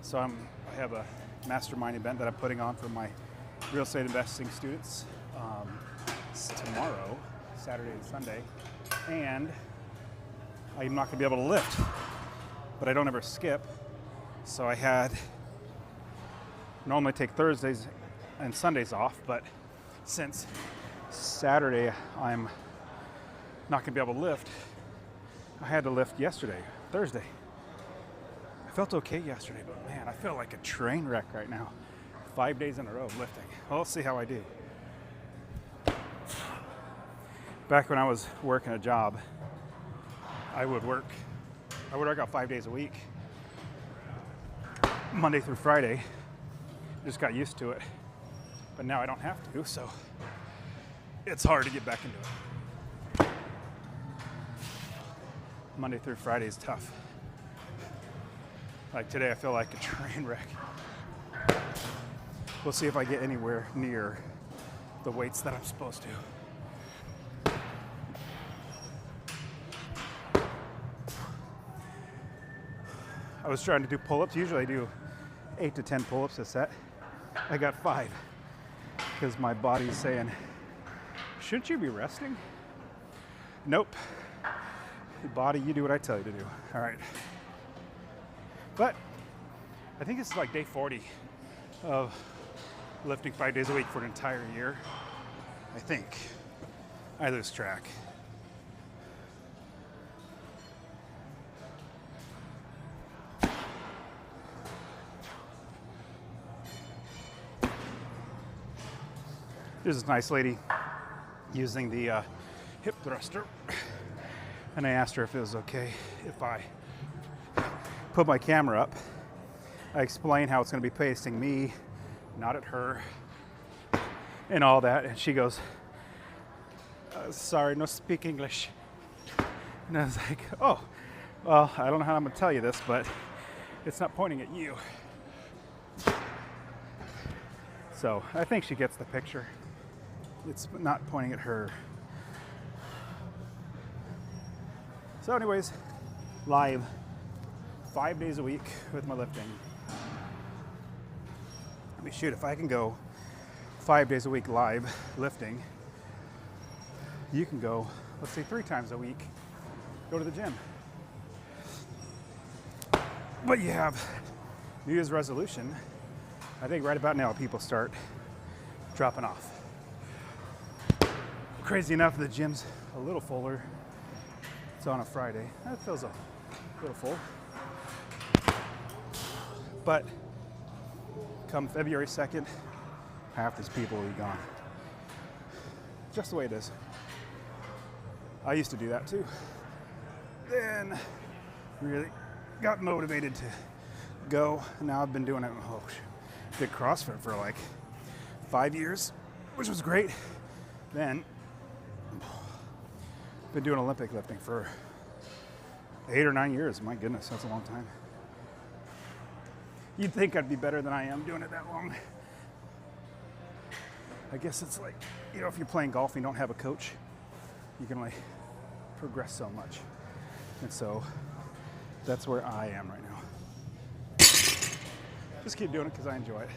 So I have a mastermind event that I'm putting on for my real estate investing students it's tomorrow, Saturday and Sunday, and I'm not going to be able to lift, but I don't ever skip. So I had normally take Thursdays and Sundays off, but since Saturday I'm not going to be able to lift, I had to lift yesterday, Thursday. I felt okay yesterday, but man, I feel like a train wreck right now. 5 days in a row of lifting. Well, let's see how I do. Back when I was working a job, I would work out 5 days a week, Monday through Friday. Just got used to it, but now I don't have to, so it's hard to get back into it. Monday through Friday is tough. Like today, I feel like a train wreck. We'll see if I get anywhere near the weights that I'm supposed to. I was trying to do pull-ups. Usually I do 8 to 10 pull-ups a set. I got 5 because my body's saying, shouldn't you be resting? Nope. Body, you do what I tell you to do. All right. But I think this is like day 40 of lifting 5 days a week for an entire year. I think. I lose track. There's this nice lady using the hip thruster, and I asked her if it was okay if I put my camera up. I explained how it's going to be facing me, not at her, and all that, and she goes, sorry, no speak English. And I was like, oh, well, I don't know how I'm going to tell you this, but it's not pointing at you. So I think she gets the picture. It's not pointing at her. So anyways, live 5 days a week with my lifting. I mean, shoot, if I can go 5 days a week live lifting, you can go, let's say 3 times a week, go to the gym. But you have New Year's resolution. I think right about now people start dropping off. Crazy enough, the gym's a little fuller. It's on a Friday. That feels a little full. But come February 2nd, half these people will be gone. Just the way it is. I used to do that too. Then really got motivated to go. Now I've been doing it, did CrossFit for like 5 years, which was great. Then been doing Olympic lifting for 8 or 9 years. My goodness, that's a long time. You'd think I'd be better than I am doing it that long. I guess it's like, you know, if you're playing golf and you don't have a coach, you can only progress so much. And so that's where I am right now. Just keep doing it because I enjoy it.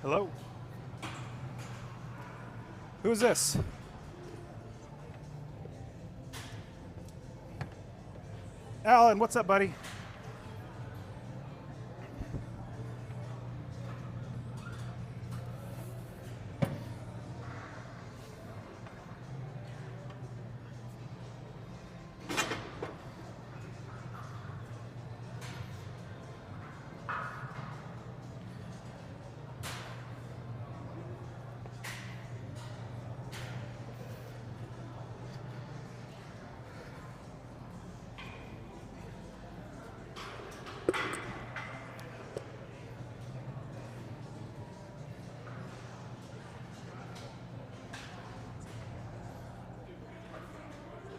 Hello? Who's this? Alan, what's up, buddy?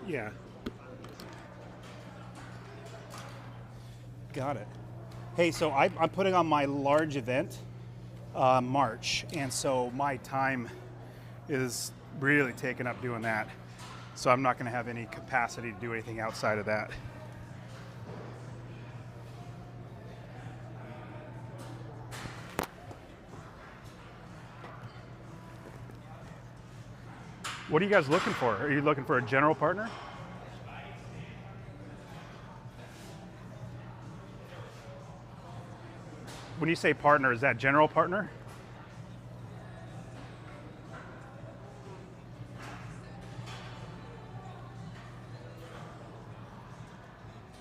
Yeah. Got it. Hey, so I'm putting on my large event March, and so my time is really taken up doing that. So I'm not going to have any capacity to do anything outside of that. What are you guys looking for? Are you looking for a general partner? When you say partner, is that general partner?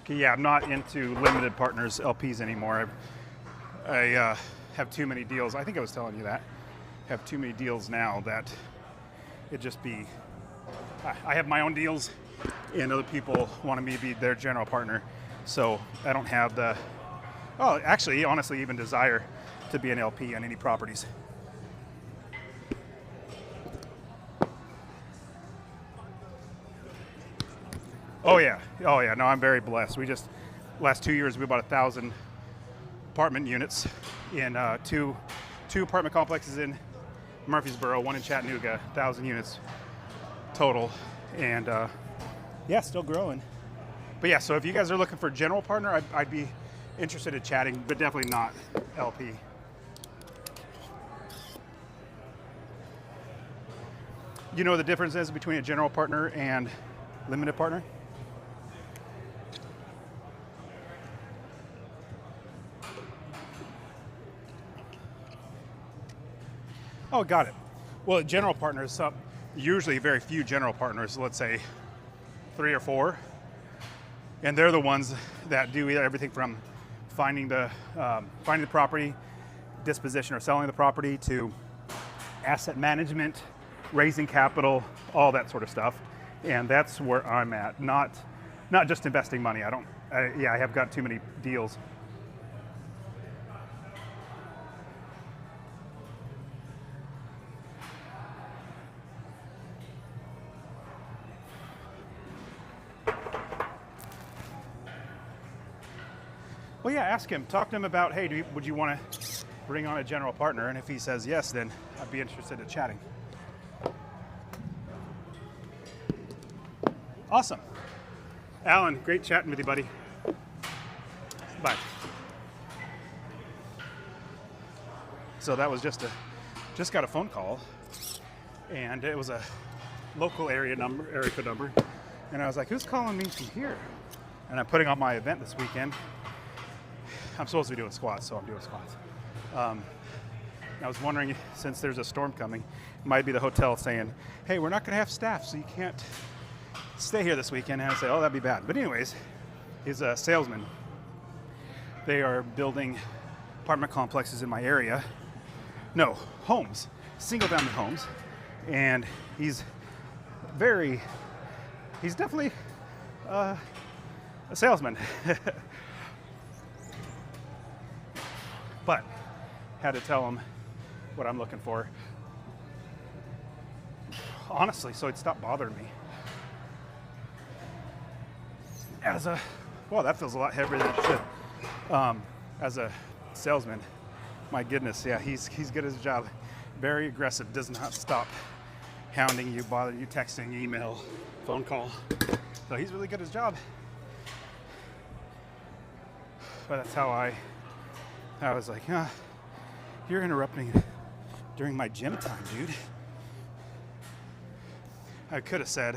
Okay, yeah, I'm not into limited partners, LPs anymore. I have too many deals. I think I was telling you that. I have too many deals now that it'd just be, I have my own deals and other people wanted me to be their general partner. So I don't have the, actually, honestly, even desire to be an LP on any properties. Oh yeah, no, I'm very blessed. Last 2 years, we bought 1,000 apartment units in two apartment complexes in Murfreesboro, one in Chattanooga, 1,000 units total, and yeah, still growing. But yeah, so if you guys are looking for a general partner, I'd be interested in chatting, but definitely not LP. You know what the difference is between a general partner and limited partner? Oh, got it. Well, general partners, usually very few general partners, let's say 3 or 4. And they're the ones that do everything from finding the property, disposition or selling the property, to asset management, raising capital, all that sort of stuff. And that's where I'm at, not just investing money. I have got too many deals. Well, yeah, ask him. Talk to him about, hey, would you want to bring on a general partner? And if he says yes, then I'd be interested in chatting. Awesome. Alan, great chatting with you, buddy. Bye. So that was just got a phone call, and it was a local area code number. And I was like, who's calling me from here? And I'm putting on my event this weekend. I'm supposed to be doing squats, so I'm doing squats. I was wondering, since there's a storm coming, it might be the hotel saying, hey, we're not going to have staff, so you can't stay here this weekend. And I say, oh, that'd be bad. But anyways, he's a salesman. They are building apartment complexes in my area. No, homes, single-family homes. And he's definitely a salesman. But had to tell him what I'm looking for. Honestly, so he'd stop bothering me. Well, that feels a lot heavier than it should. As a salesman, my goodness, yeah, he's good at his job. Very aggressive, does not stop hounding you, bothering you, texting, email, phone call. So he's really good at his job. But that's how I was like, you're interrupting during my gym time, dude. I could have said,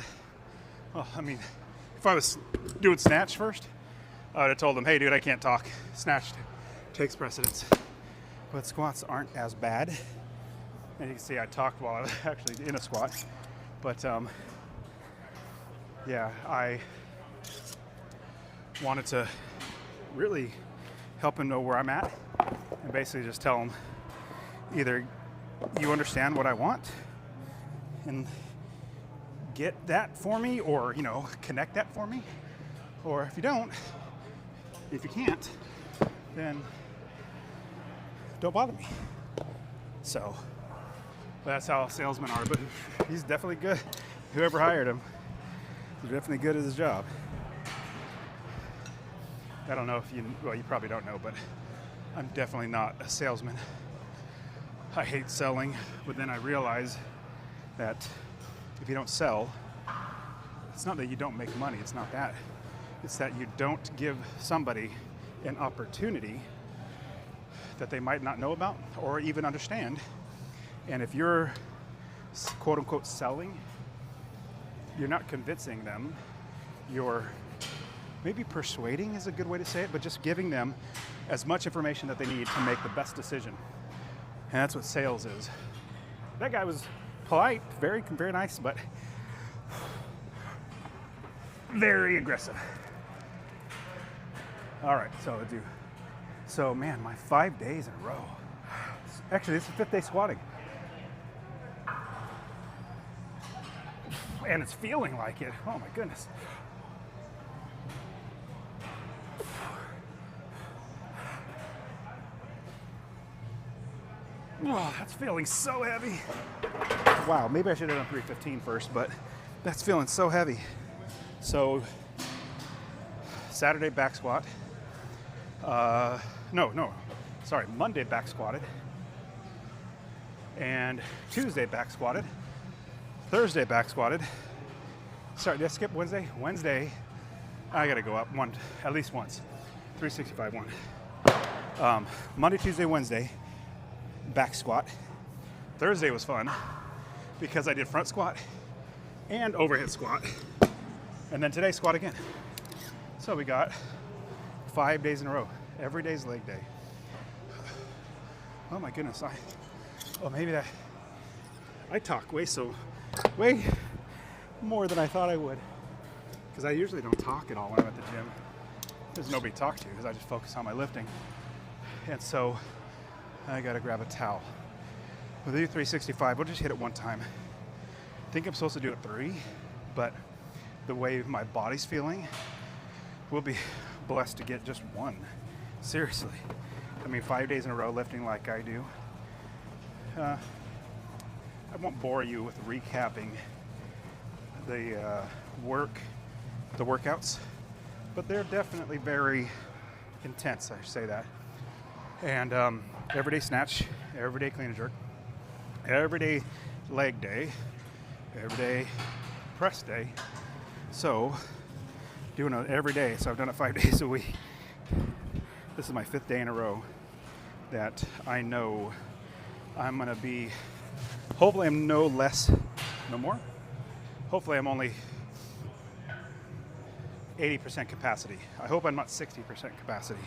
well, I mean, if I was doing snatch first, I would have told him, hey, dude, I can't talk. Snatch takes precedence. But squats aren't as bad. And you can see I talked while I was actually in a squat. But yeah, I wanted to really help him know where I'm at, and basically just tell him, either you understand what I want and get that for me, or connect that for me, or if you can't, then don't bother me. So that's how salesmen are. But he's definitely good. Whoever hired him, he's definitely good at his job. I don't know if you probably don't know, but I'm definitely not a salesman. I hate selling, but then I realize that if you don't sell, It's not that you don't make money. It's not that. It's that you don't give somebody an opportunity that they might not know about or even understand. And if you're quote unquote selling, you're not convincing them. You're maybe persuading is a good way to say it, but just giving them as much information that they need to make the best decision. And that's what sales is. That guy was polite, very, very nice, but very aggressive. All right, so man, my 5 days in a row. Actually, this is the 5th day squatting. And it's feeling like it. Oh my goodness. Oh, that's feeling so heavy. Wow, maybe I should have done 315 first, but that's feeling so heavy. So, Saturday back squat. Monday back squatted. And Tuesday back squatted. Thursday back squatted. Sorry, did I skip Wednesday? Wednesday, I gotta go up at least once. 365 one. Monday, Tuesday, Wednesday, back squat. Thursday was fun because I did front squat and overhead squat. And then today, squat again. So we got 5 days in a row. Every day's leg day. Oh my goodness. I talk way more than I thought I would. Because I usually don't talk at all when I'm at the gym. There's nobody to talk to because I just focus on my lifting. And so I gotta grab a towel. With the 365, we'll just hit it one time. I think I'm supposed to do it 3, but the way my body's feeling, we'll be blessed to get just 1. Seriously. I mean, 5 days in a row lifting like I do. I won't bore you with recapping the workouts, but they're definitely very intense, I should say that. And everyday snatch, everyday clean and jerk, everyday leg day, everyday press day. So doing it every day. So I've done it 5 days a week. This is my 5th day in a row that I know I'm gonna be, hopefully I'm no more. Hopefully I'm only 80% capacity. I hope I'm not 60% capacity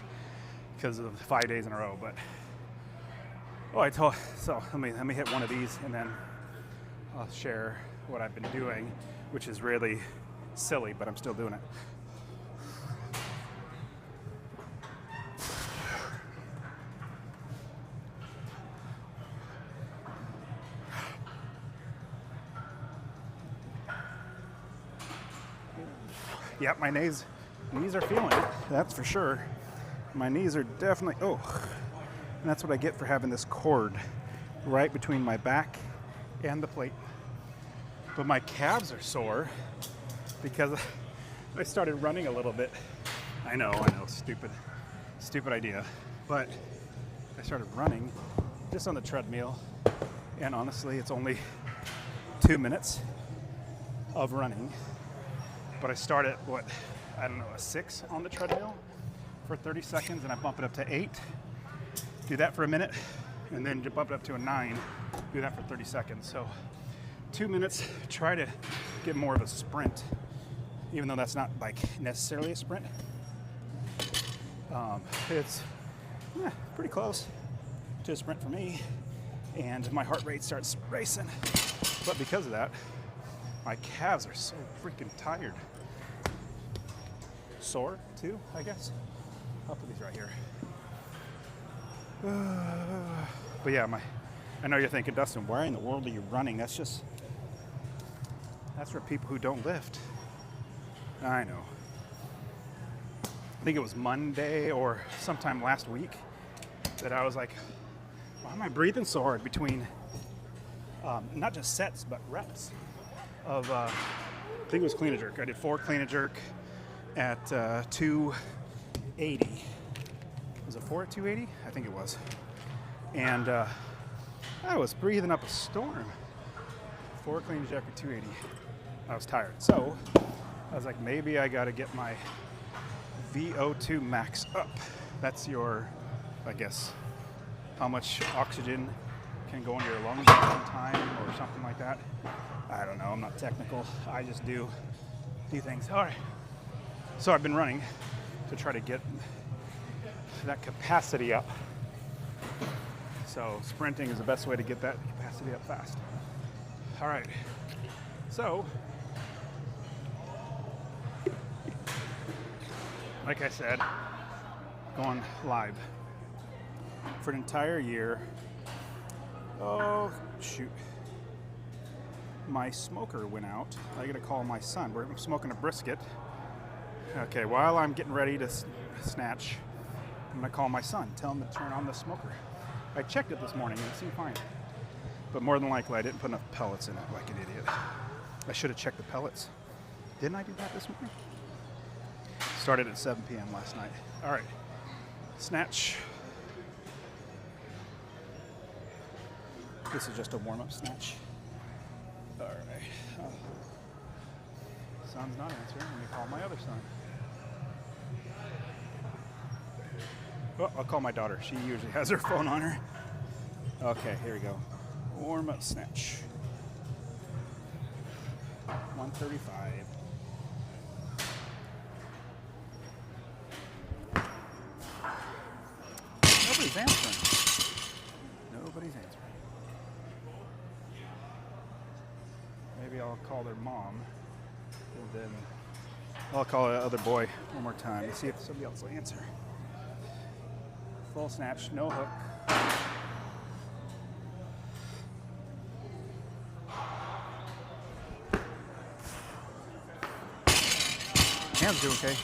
because of 5 days in a row, but so let me hit one of these and then I'll share what I've been doing, which is really silly, but I'm still doing it. Yep, my knees are feeling it, that's for sure. My knees are definitely, and that's what I get for having this cord right between my back and the plate. But my calves are sore because I started running a little bit. I know, stupid idea. But I started running just on the treadmill, and honestly, it's only 2 minutes of running. But I start at a 6 on the treadmill for 30 seconds, and I bump it up to 8. Do that for a minute, and then bump it up to a 9. Do that for 30 seconds. So 2 minutes, try to get more of a sprint, even though that's not like necessarily a sprint. It's pretty close to a sprint for me, and my heart rate starts racing. But because of that, my calves are so freaking tired. Sore too, I guess. I'll put these right here. But yeah, I know you're thinking, Dustin, why in the world are you running? That's for people who don't lift. I know. I think it was Monday or sometime last week that I was like, why am I breathing so hard between not just sets, but reps of, I think it was clean and jerk. I did 4 clean and jerk at 280. Was it 4 at 280? I think it was. And I was breathing up a storm. 4 clean and jerk at 280. I was tired. So I was like, maybe I got to get my VO2 max up. That's your, I guess, how much oxygen can go into your lungs at one time or something like that. I don't know, I'm not technical. I just do things. All right. So I've been running to try to get that capacity up. So sprinting is the best way to get that capacity up fast. All right. So, like I said, going live for an entire year. Oh, shoot. My smoker went out. I gotta call my son. We're smoking a brisket. Okay, while I'm getting ready to snatch, I'm gonna call my son, tell him to turn on the smoker. I checked it this morning and it seemed fine. But more than likely, I didn't put enough pellets in it like an idiot. I should have checked the pellets. Didn't I do that this morning? Started at 7 p.m. last night. All right, snatch. This is just a warm-up snatch. All right. Son's not answering. Let me call my other son. Oh, I'll call my daughter. She usually has her phone on her. Okay, here we go. Warm-up snatch. 135. Nobody's answering. Nobody's answering. Maybe I'll call their mom, and then I'll call the other boy one more time and see if somebody else will answer. Full snatch, no hook. Hands doing okay.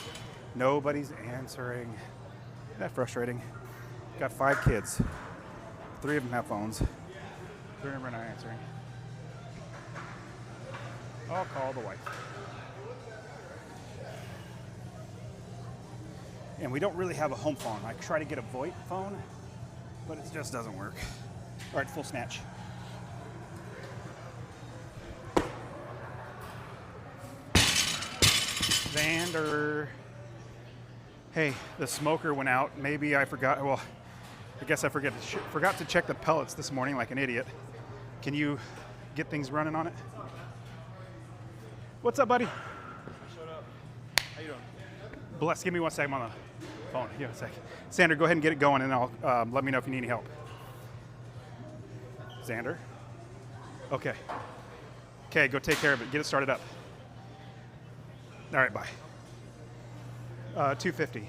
Nobody's answering. Isn't that frustrating? Got 5 kids. 3 of them have phones. 3 of them are not answering. I'll call the wife. And we don't really have a home phone. I try to get a VoIP phone, but it just doesn't work. All right, full snatch. Xander. Hey, the smoker went out. Maybe I forgot. Well, I guess I forgot to check the pellets this morning like an idiot. Can you get things running on it? What's up, buddy? I showed up. How you doing? Bless. Give me 1 second on the phone. Give me a second. Xander, go ahead and get it going, and I'll let me know if you need any help. Xander? Okay. Okay, go take care of it. Get it started up. All right, bye. 250.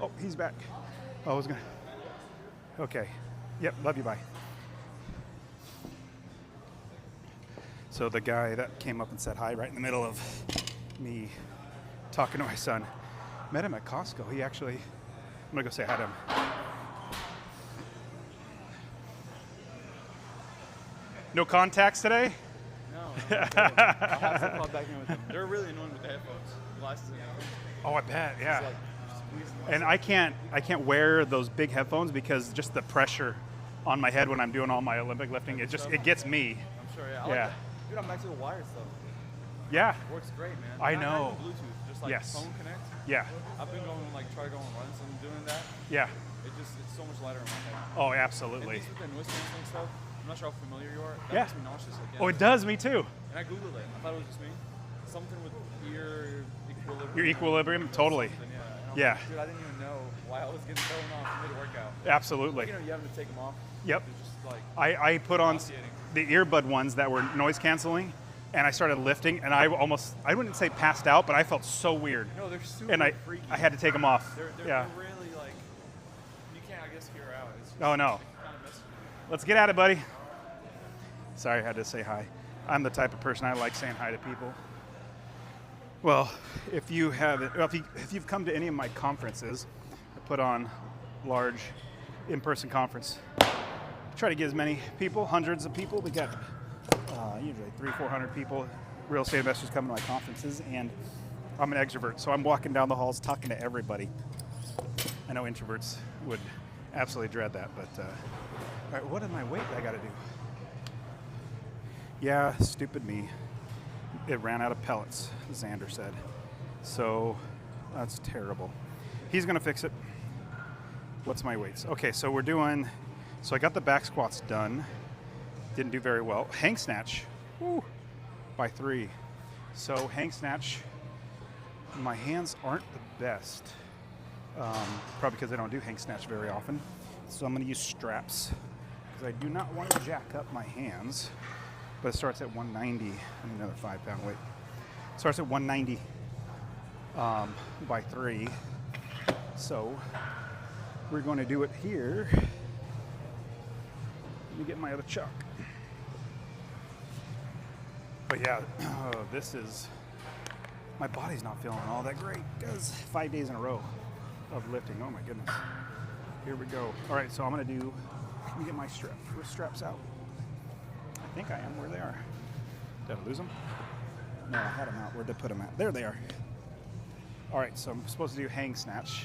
Oh, he's back. Oh, I was gonna. Okay. Yep. Love you. Bye. So the guy that came up and said hi right in the middle of me talking to my son, met him at Costco. He actually, I'm gonna go say hi to him. No contacts today? No. I'll have to call back in with them. They're really annoying with the headphones. Glasses and headphones. Oh, I bet, yeah. It's like, squeeze them. And I can't wear those big headphones because just the pressure on my head when I'm doing all my Olympic lifting, it gets me. I'm sure, yeah. Yeah. Like dude, I'm back to the wired stuff. Yeah. It works great, man. I Not know. even Bluetooth, just like Yes. phone connect. Yeah. I've been going try to go on runs and doing that. Yeah. It's so much lighter in my head. Oh, At absolutely. least with the noise canceling stuff, I'm not sure how familiar you are. That Yeah. makes me nauseous. Like, Oh, it does me too. And I Googled it. I thought it was just me. Something with ear equilibrium. Your equilibrium, totally. Something, yeah. And I'm Yeah. like, dude, I didn't even know why I was getting thrown off mid-workout. Absolutely. You know, you have to take them off. Yep. It's just like I put on nauseating. the earbud ones that were noise canceling, and I started lifting, and I wouldn't say passed out, but I felt so weird. No, they're super And I freaky. had to take them off. They're Yeah. really like, you can't, I guess, hear out. It's just Oh, no. kind of messy. Let's get at it, buddy. Sorry, I had to say hi. I'm the type of person I like saying hi to people. Well, if you've come to any of my conferences, I put on large in-person conference. Try to get as many people, hundreds of people. We got usually 300-400 people, real estate investors coming to my conferences, and I'm an extrovert, so I'm walking down the halls talking to everybody. I know introverts would absolutely dread that, but all right, what is my weight I got to do? Yeah, stupid me. it ran out of pellets, Xander said. So that's terrible. He's gonna fix it. What's my weights? Okay, so we're doing, so I got the back squats done. Didn't do very well. Hang snatch, woo, by 3. So hang snatch, my hands aren't the best. Probably because I don't do hang snatch very often. So I'm gonna use straps because I do not want to jack up my hands. But it starts at 190, I need another 5-pound weight. It starts at 190 by 3. So we're going to do it here. Let me get my other chuck. But yeah, this is, my body's not feeling all that great because 5 days in a row of lifting. Oh my goodness. Here we go. All right, so I'm gonna do, let me get my wrist straps out. I think I am where they are. Did I lose them? No, I had them out. Where'd I put them at? There they are. All right, so I'm supposed to do hang snatch.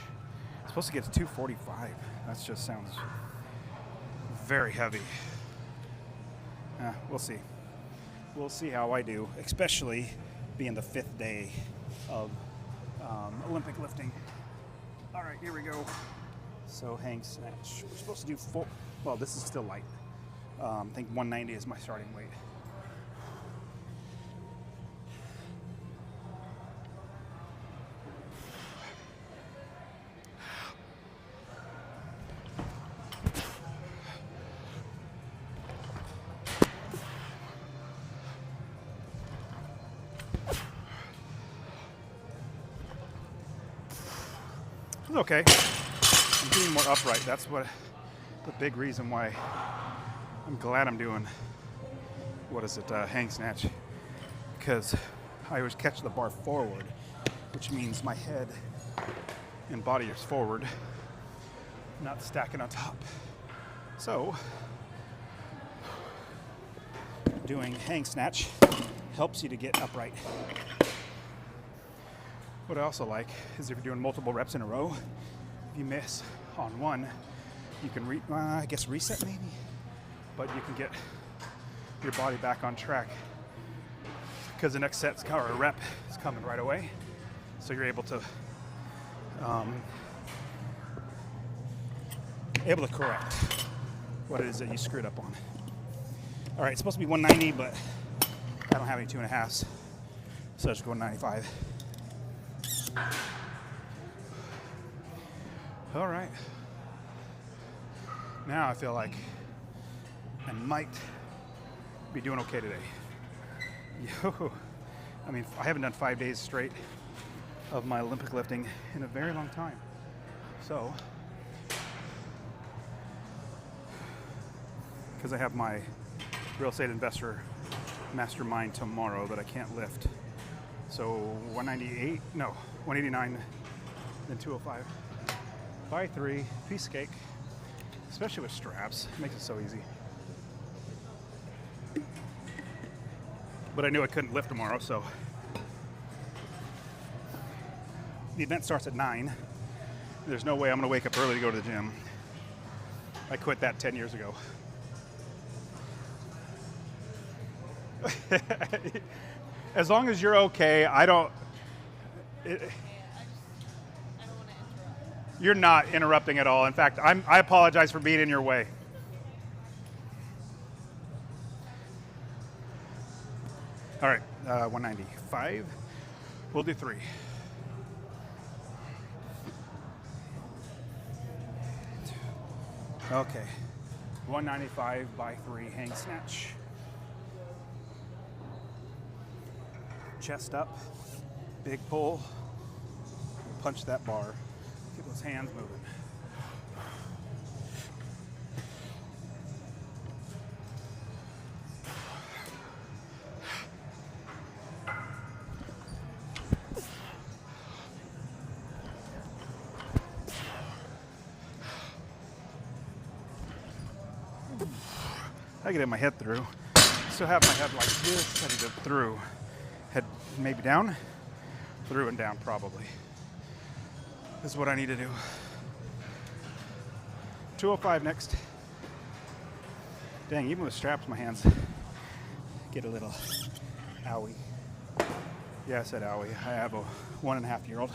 I'm supposed to get to 245. That just sounds very heavy. We'll see. We'll see how I do, especially being the 5th day of Olympic lifting. All right, here we go. So hang snatch. We're supposed to do full, well, this is still light. I think 190 is my starting weight. It's okay. I'm getting more upright. That's what the big reason why I'm glad I'm doing, hang snatch. Because I always catch the bar forward, which means my head and body is forward, not stacking on top. So, doing hang snatch helps you to get upright. What I also like is if you're doing multiple reps in a row, if you miss on one, you can, reset maybe, but you can get your body back on track because the next set or a rep is coming right away. So you're able to correct what it is that you screwed up on. All right, it's supposed to be 190, but I don't have any 2.5s, so I just go 95. All right. Now I feel like I might be doing okay today. I mean, I haven't done 5 days straight of my Olympic lifting in a very long time. So, because I have my real estate investor mastermind tomorrow that I can't lift. So 189, then 205. By 3, piece of cake. Especially with straps, it makes it so easy. But I knew I couldn't lift tomorrow, so. The event starts at 9. There's no way I'm gonna wake up early to go to the gym. I quit that 10 years ago. As long as you're okay, I don't want to interrupt. You're not interrupting at all. In fact, I apologize for being in your way. All right, 195. We'll do 3. Okay, 195 by 3 hang snatch. Chest up, big pull, punch that bar, get those hands moving. I get my head through. Still have my head like this, I need to through. Head maybe down, through and down probably. This is what I need to do. 205 next. Dang, even with straps, my hands get a little owie. Yeah, I said owie. I have a 1.5-year-old.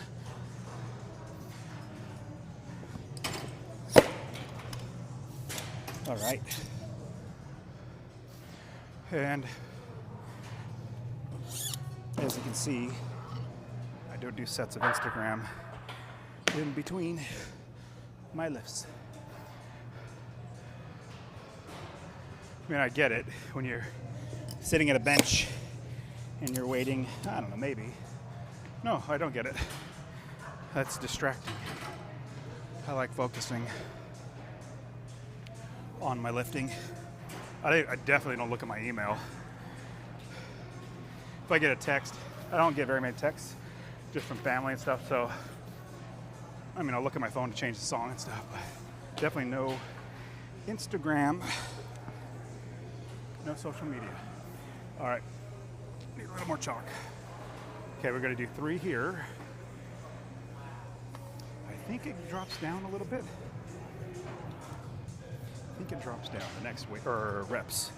All right. And as you can see, I don't do sets of Instagram in between my lifts. I mean, I get it when you're sitting at a bench and you're waiting. I don't know, maybe. No, I don't get it. That's distracting. I like focusing on my lifting. I definitely don't look at my email. If I get a text, I don't get very many texts, just from family and stuff. So, I mean, I'll look at my phone to change the song and stuff, but definitely no Instagram, no social media. All right, need a little more chalk. Okay, we're gonna do 3 here. I think it drops down a little bit. I think it drops down the next week, or reps,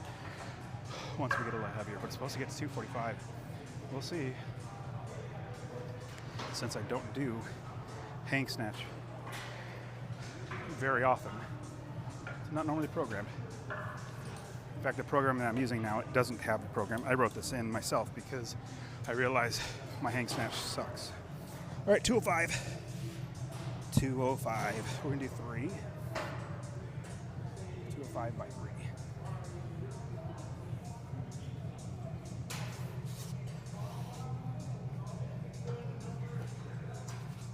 once we get a little heavier, but it's supposed to get to 245. We'll see. Since I don't do hang snatch very often, it's not normally programmed. In fact, the program that I'm using now, it doesn't have the program. I wrote this in myself because I realized my hang snatch sucks. All right, 205. 205. We're gonna do 3. 205 by 3.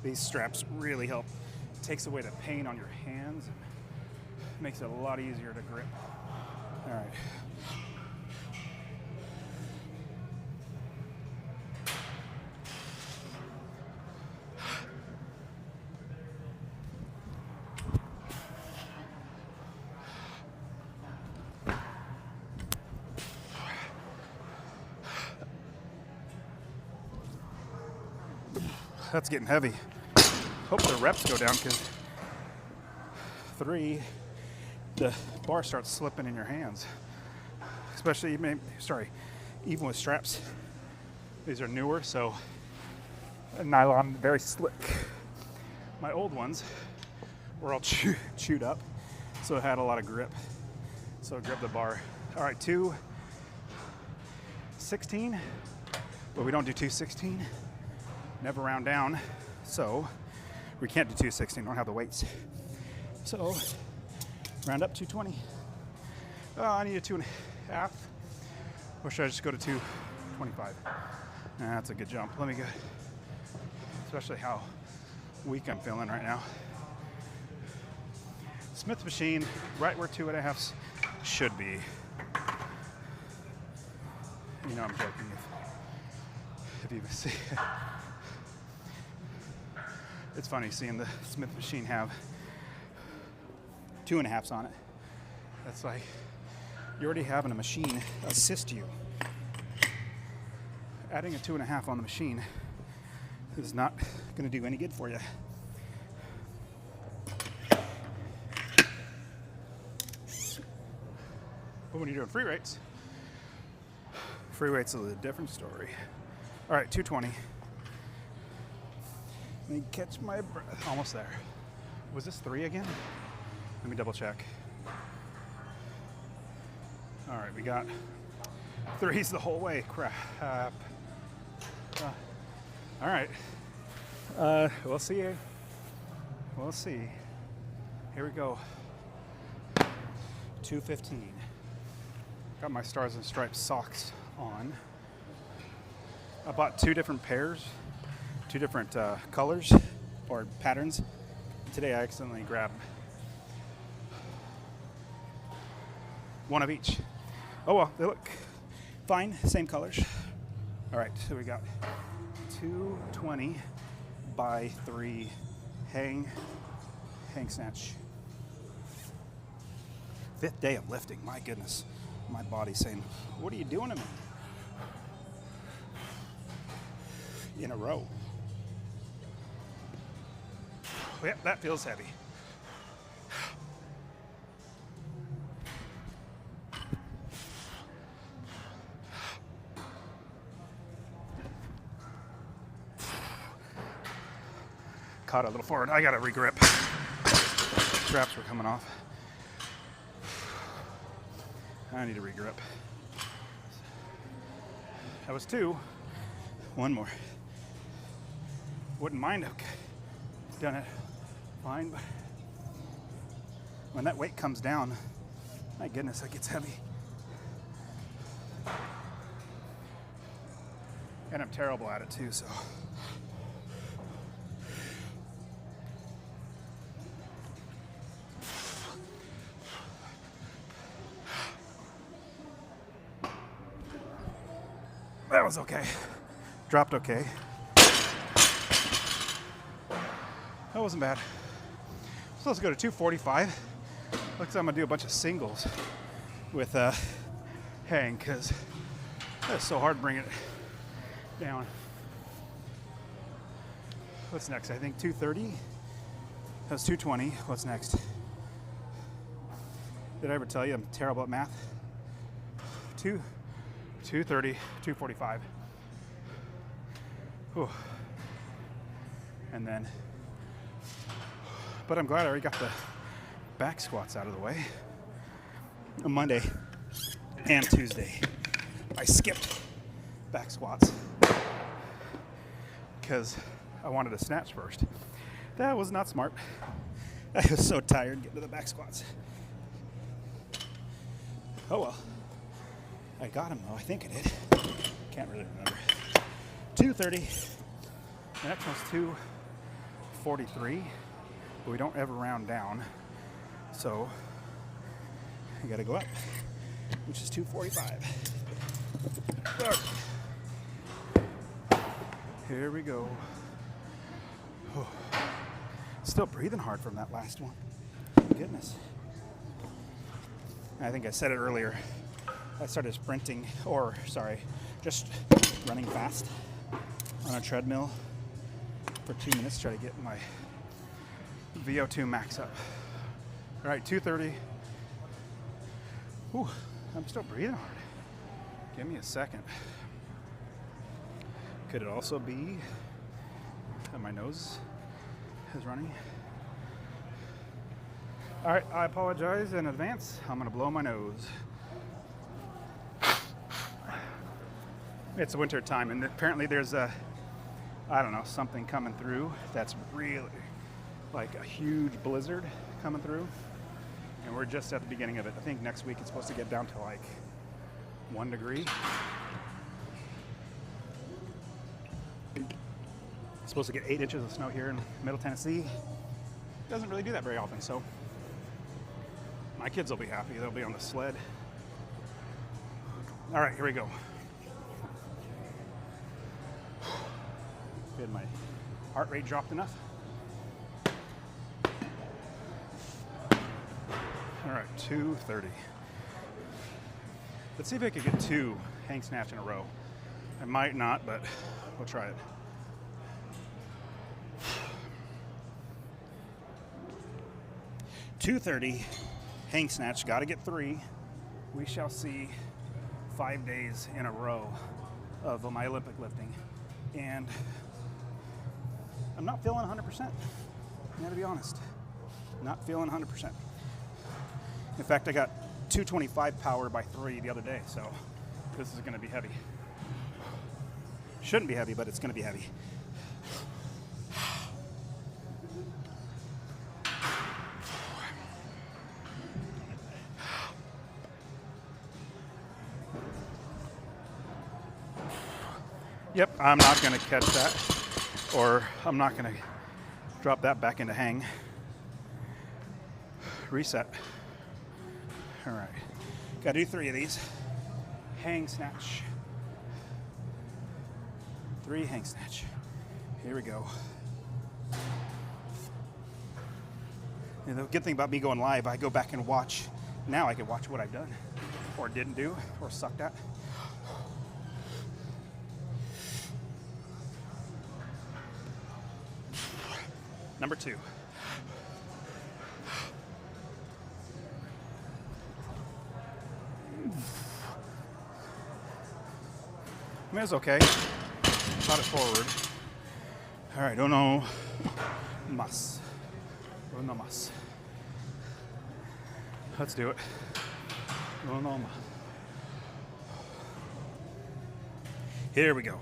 These straps really help. It takes away the pain on your hands and makes it a lot easier to grip. All right. That's getting heavy. Hope the reps go down because 3, the bar starts slipping in your hands. Especially, even with straps. These are newer, so nylon, very slick. My old ones were all chewed up, so it had a lot of grip. So grab the bar. All right, 216, but we don't do 216. Never round down, so we can't do 216, don't have the weights. So round up 220. Oh, I need a 2.5. Or should I just go to 225? That's a good jump. Let me go, especially how weak I'm feeling right now. Smith machine, right where 2.5s should be. You know I'm joking if you even see it. It's funny seeing the Smith machine have 2.5s on it. That's like, you're already having a machine assist you. Adding a 2.5 on the machine is not gonna do any good for you. But when you're doing free weights is a different story. All right, 220. Let me catch my breath. Almost there. Was this 3 again? Let me double check. All right, we got 3s the whole way. Crap. All right. We'll see. We'll see. Here we go. 215. Got my Stars and Stripes socks on. I bought 2 different pairs, 2 different colors or patterns. Today I accidentally grabbed one of each. Oh well, they look fine, same colors. All right, so we got 220 by 3 hang snatch. 5th day of lifting, my goodness. My body's saying, what are you doing to me? In a row. Yep, that feels heavy. caught a little forward. I gotta regrip. Straps were coming off. I need to regrip. That was 2. 1 more. Wouldn't mind. Okay. Done it fine, but when that weight comes down, my goodness, that gets heavy. And I'm terrible at it too, so. That was okay. Dropped okay. That wasn't bad. So let's go to 245. Looks like I'm gonna do a bunch of singles with hang, because that's so hard to bring it down. What's next? I think 230. That was 220. What's next? Did I ever tell you I'm terrible at math? 230, 245. Whew. And then, but I'm glad I already got the back squats out of the way. On Monday and Tuesday, I skipped back squats because I wanted to snatch first. That was not smart. I was so tired getting to the back squats. Oh well. I got him though, I think I did. Can't really remember. 230. The next one's 243. But we don't ever round down. So I gotta go up, which is 245. Here we go. Oh. Still breathing hard from that last one. Goodness. I think I said it earlier. I started sprinting, just running fast on a treadmill for 2 minutes, try to get my VO2 max up. All right, 230. Ooh, I'm still breathing hard. Give me a second. Could it also be that my nose is running? All right, I apologize in advance. I'm gonna blow my nose. It's winter time, and apparently there's something coming through that's really like a huge blizzard coming through, and we're just at the beginning of it. I think next week it's supposed to get down to like 1 degree. It's supposed to get 8 inches of snow here in Middle Tennessee. It doesn't really do that very often, so my kids will be happy. They'll be on the sled. All right, here we go. Good, my heart rate dropped enough. All right, 230. Let's see if I could get 2 hang snatch in a row. I might not, but we'll try it. $230 hang snatch, got to get 3. We shall see 5 days in a row of my Olympic lifting, and I'm not feeling 100%. I gotta be honest. Not feeling 100%. In fact, I got 225 power by 3 the other day, so this is gonna be heavy. Shouldn't be heavy, but it's gonna be heavy. Yep, I'm not gonna catch that. Or I'm not gonna drop that back into hang. Reset. All right, gotta do 3 of these. Hang snatch. 3 hang snatch. Here we go. And the good thing about me going live, I go back and watch. Now I can watch what I've done, or didn't do, or sucked at. Number 2. I mean, it's okay. Got it forward. All right, uno más. Uno más. Let's do it. Uno más. Here we go.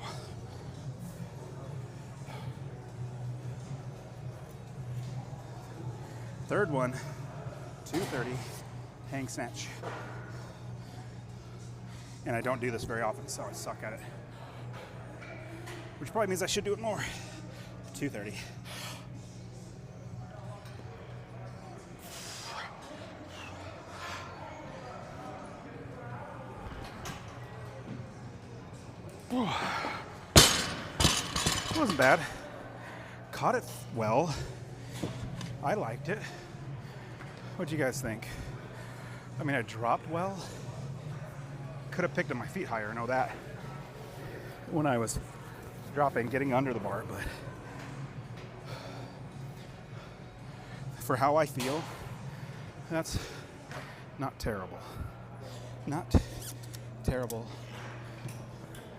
Third one, 230, hang snatch. And I don't do this very often, so I suck at it. Which probably means I should do it more. 230. It wasn't bad. Caught it well. I liked it. What'd you guys think? I mean, I dropped well. Could have picked up my feet higher, I know that. When I was dropping, getting under the bar, but for how I feel, that's not terrible. Not terrible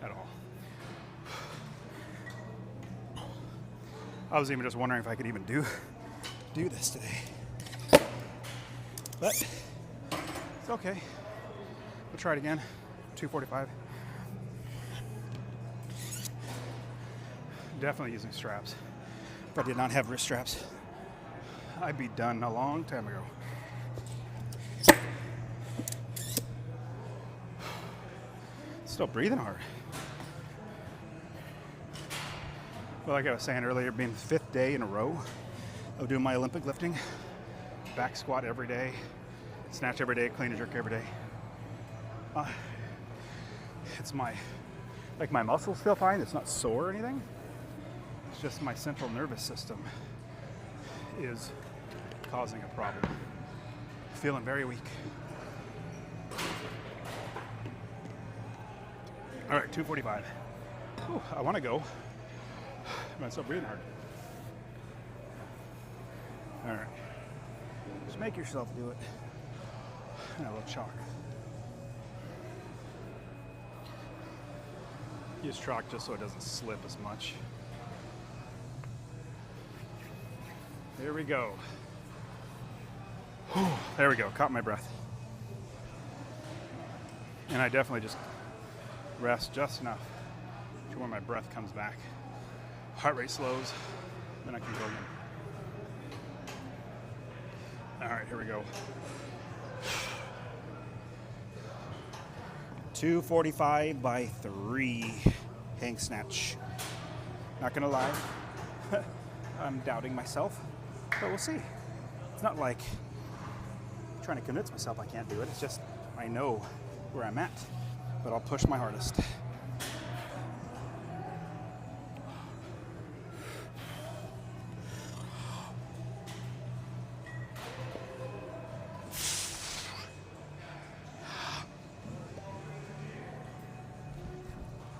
at all. I was even just wondering if I could even do this today. But it's okay. We'll try it again. 245. Definitely using straps. If I did not have wrist straps, I'd be done a long time ago. Still breathing hard. But like I was saying earlier, being the 5th day in a row of doing my Olympic lifting, back squat every day, snatch every day, clean and jerk every day. It's my muscles feel fine. It's not sore or anything. It's just my central nervous system is causing a problem. Feeling very weak. All right, 245. Ooh, I want to go. I'm still breathing hard. All right. Just make yourself do it. And a little chalk. Use chalk just so it doesn't slip as much. There we go. Whew, there we go. Caught my breath. And I definitely just rest just enough to where my breath comes back. Heart rate slows, then I can go again. All right, here we go. 245 by 3 hang snatch. Not gonna lie, I'm doubting myself, but we'll see. It's not like I'm trying to convince myself I can't do it. It's just I know where I'm at, but I'll push my hardest.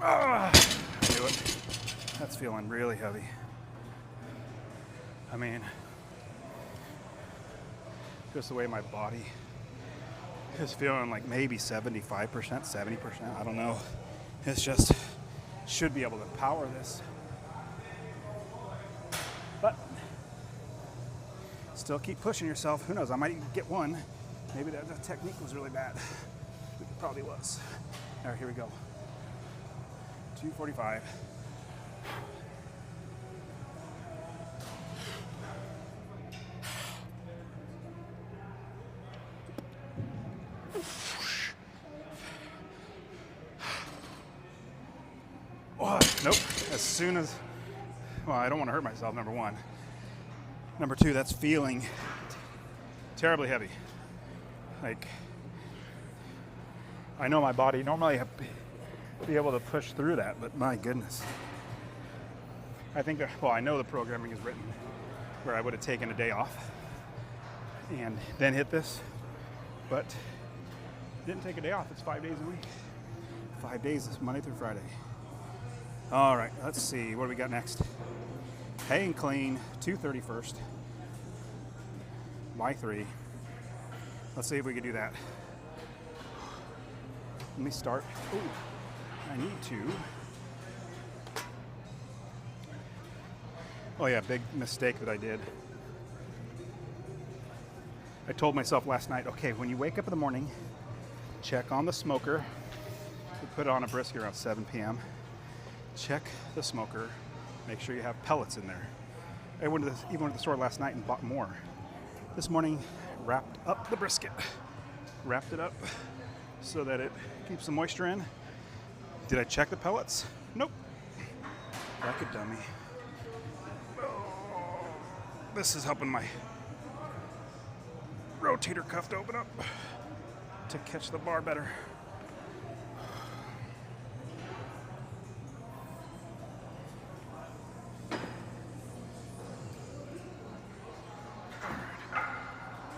I knew it. That's feeling really heavy. I mean, just the way my body is feeling, like maybe 75%, 70%, I don't know. It's just, should be able to power this. But still keep pushing yourself. Who knows, I might even get one. Maybe the technique was really bad. It probably was. All right, here we go. 245. Oh, nope. As soon as, well, I don't want to hurt myself, number one. Number two, that's feeling terribly heavy. Like, I know my body normally be able to push through that, but my goodness. I think, well, I know the programming is written where I would have taken a day off and then hit this, but didn't take a day off. It's 5 days a week. 5 days, Monday through Friday. All right, let's see. What do we got next? Hang clean, 230 first. By 3. Let's see if we can do that. Let me start. Ooh, I need to Oh yeah, big mistake that I did. I told myself last night, okay, when you wake up in the morning, check on the smoker. We put on a brisket around 7 p.m. Check the smoker. Make sure you have pellets in there. I even went to the store last night and bought more. This morning, wrapped up the brisket. Wrapped it up so that it keeps the moisture in. Did I check the pellets? Nope. Like a dummy. Oh, this is helping my rotator cuff to open up to catch the bar better.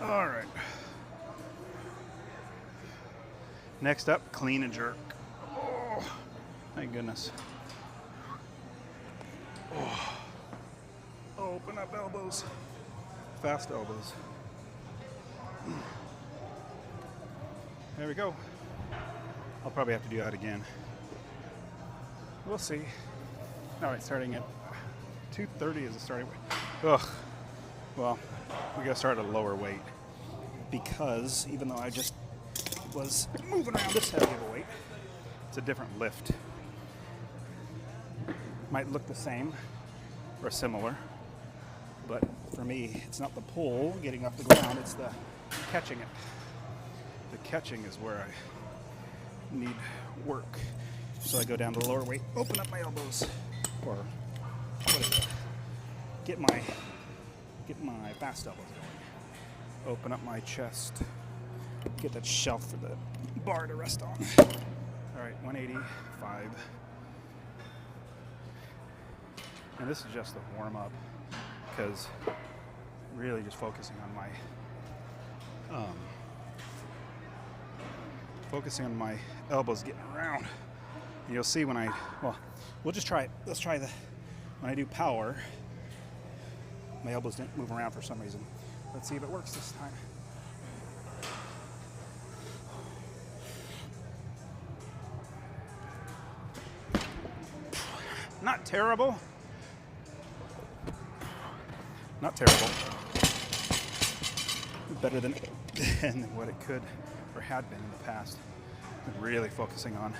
All right. Next up, clean and jerk. Oh, thank goodness. Oh. Open up elbows. Fast elbows. There we go. I'll probably have to do that again. We'll see. All right, starting at 230 is the starting weight. Ugh. Well, we gotta start at a lower weight because even though I just was moving around this heavy of a weight, it's a different lift. Might look the same or similar, but for me, it's not the pull getting off the ground, it's the catching it. The catching is where I need work. So I go down to the lower weight, open up my elbows, or what is it? Get my fast elbows going. Open up my chest. Get that shelf for the bar to rest on. All right, 185. And this is just the warm up because really just focusing on my elbows getting around. And you'll see when we'll just try it. Let's try when I do power, my elbows didn't move around for some reason. Let's see if it works this time. Not terrible. Not terrible. Better than what it could or had been in the past. I'm really focusing on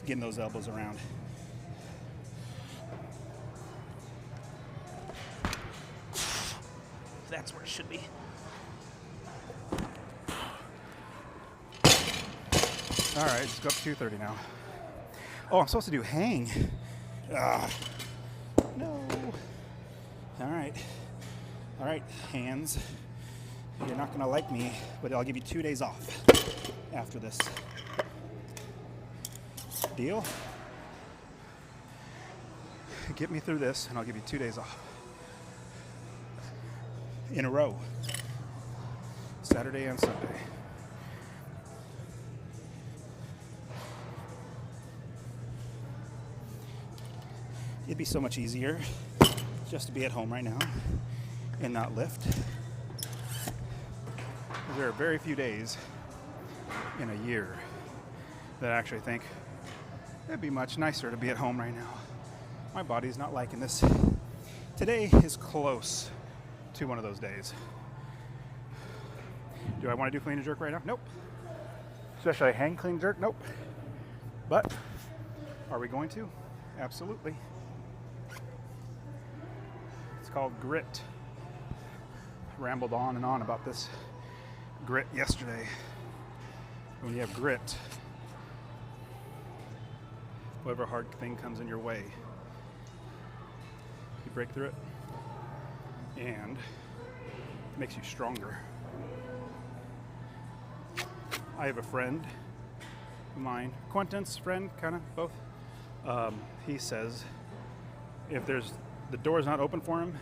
getting those elbows around. That's where it should be. All right, let's go up to 230 now. Oh, I'm supposed to do hang. No. All right, hands. You're not gonna like me, but I'll give you 2 days off after this. Deal? Get me through this, and I'll give you 2 days off. In a row. Saturday and Sunday. It'd be so much easier just to be at home right now and not lift. There are very few days in a year that I actually think it'd be much nicer to be at home right now. My body's not liking this. Today is close to one of those days. Do I want to do clean and jerk right now? Nope. Should I hang clean and jerk? Nope. But are we going to? Absolutely. It's called grit. Rambled on and on about this grit yesterday. When you have grit, whatever hard thing comes in your way, you break through it, and it makes you stronger. I have a friend of mine, acquaintance, friend, kind of both. He says if the door's not open for him,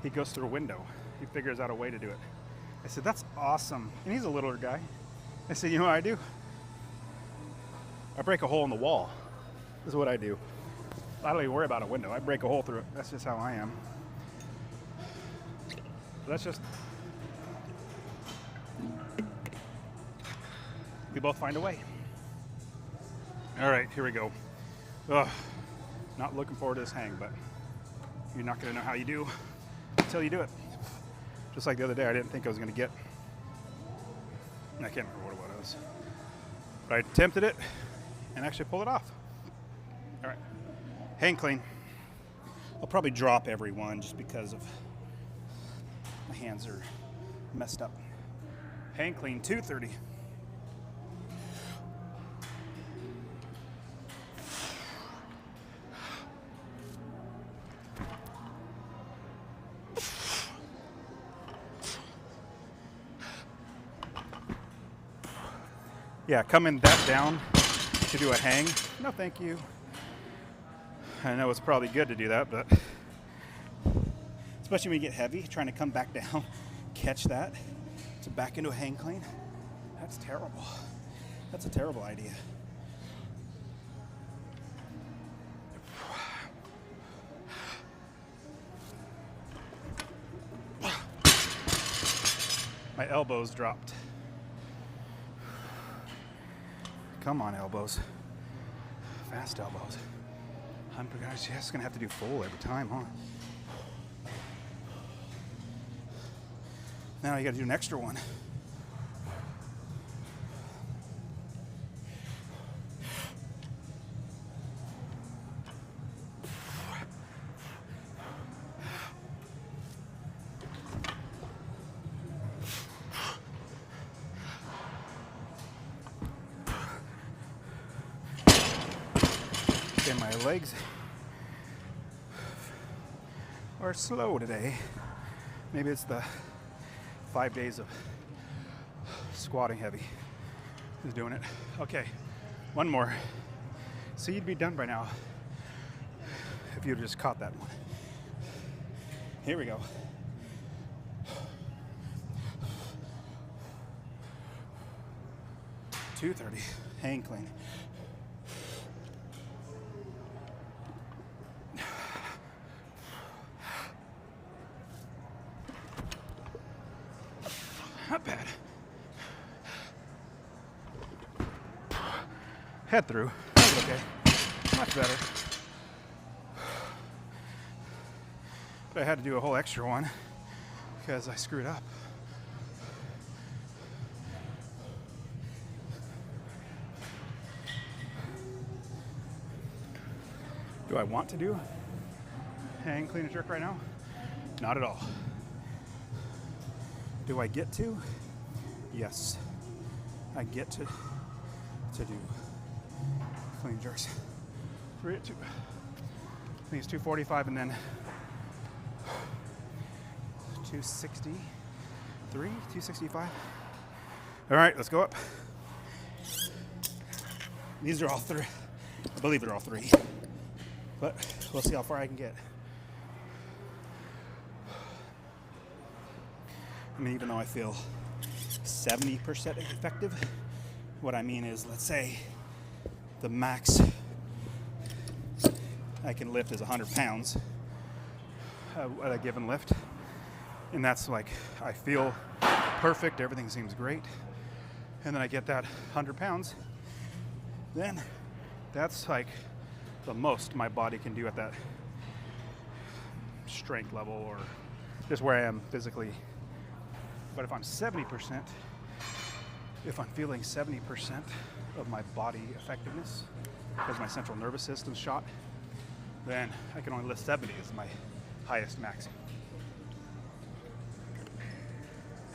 he goes through a window. He figures out a way to do it. I said, that's awesome. And he's a littler guy. I said, you know what I do? I break a hole in the wall. This is what I do. I don't even worry about a window. I break a hole through it. That's just how I am. That's just... we both find a way. All right, here we go. Ugh, not looking forward to this hang, but You're not going to know how you do until you do it. Just like the other day, I didn't think I was going to get, I can't remember what it was, but I attempted it and actually pulled it off. All right, hang clean. I'll probably drop every one just because of my hands are messed up. Hang clean, 230. Yeah, coming that down to do a hang. No, thank you. I know it's probably good to do that, but especially when you get heavy, trying to come back down, catch that, to back into a hang clean, that's terrible. That's a terrible idea. My elbows dropped. Come on, elbows. Fast elbows. I'm just gonna have to do full every time, huh? Now you gotta do an extra one. My legs are slow today. Maybe it's the 5 days of squatting heavy who's doing it. Okay, one more. So you'd be done by now if you'd just caught that one. Here we go. $230, hang clean. Not bad. Head through. Okay. Much better. But I had to do a whole extra one because I screwed up. Do I want to do hang, clean, and jerk right now? Not at all. Do I get to? Yes. I get to do clean jerks. 3 at 2. I think it's 245 and then 263, 265. All right, let's go up. These are all 3. I believe they're all 3. But we'll see how far I can get. I mean, even though I feel 70% effective, what I mean is, let's say the max I can lift is 100 pounds at a given lift. And that's like, I feel perfect, everything seems great. And then I get that 100 pounds, then that's like the most my body can do at that strength level or just where I am physically. But if I'm 70%, if I'm feeling 70% of my body effectiveness because my central nervous system's shot, then I can only lift 70 as my highest max.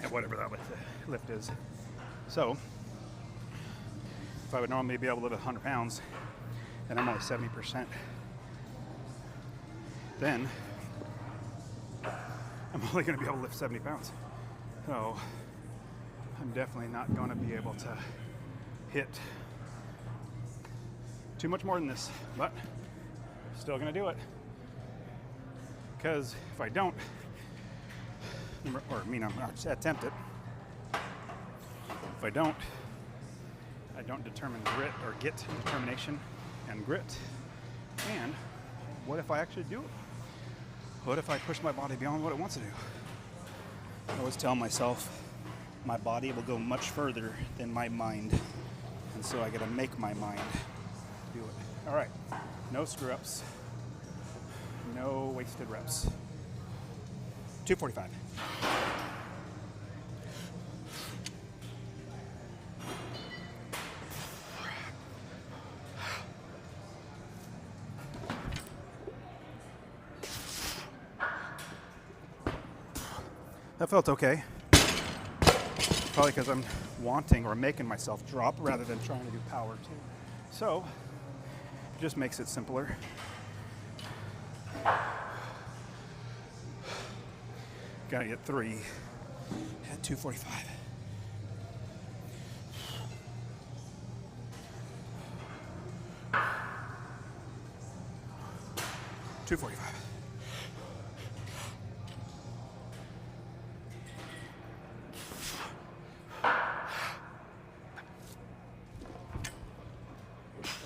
And whatever that lift is. So, if I would normally be able to lift 100 pounds, and I'm only 70%, then I'm only going to be able to lift 70 pounds. So I'm definitely not going to be able to hit too much more than this, but still going to do it. Because if I don't, or I mean, I'm not attempt it. If I don't determine grit or get determination and grit. And what if I actually do it? What if I push my body beyond what it wants to do? I always tell myself my body will go much further than my mind. And so I gotta make my mind do it. All right, no screw ups. No wasted reps. 245. That felt okay. Probably because I'm wanting or making myself drop rather than trying to do power too. So, it just makes it simpler. Gotta get 3 at 245. $245.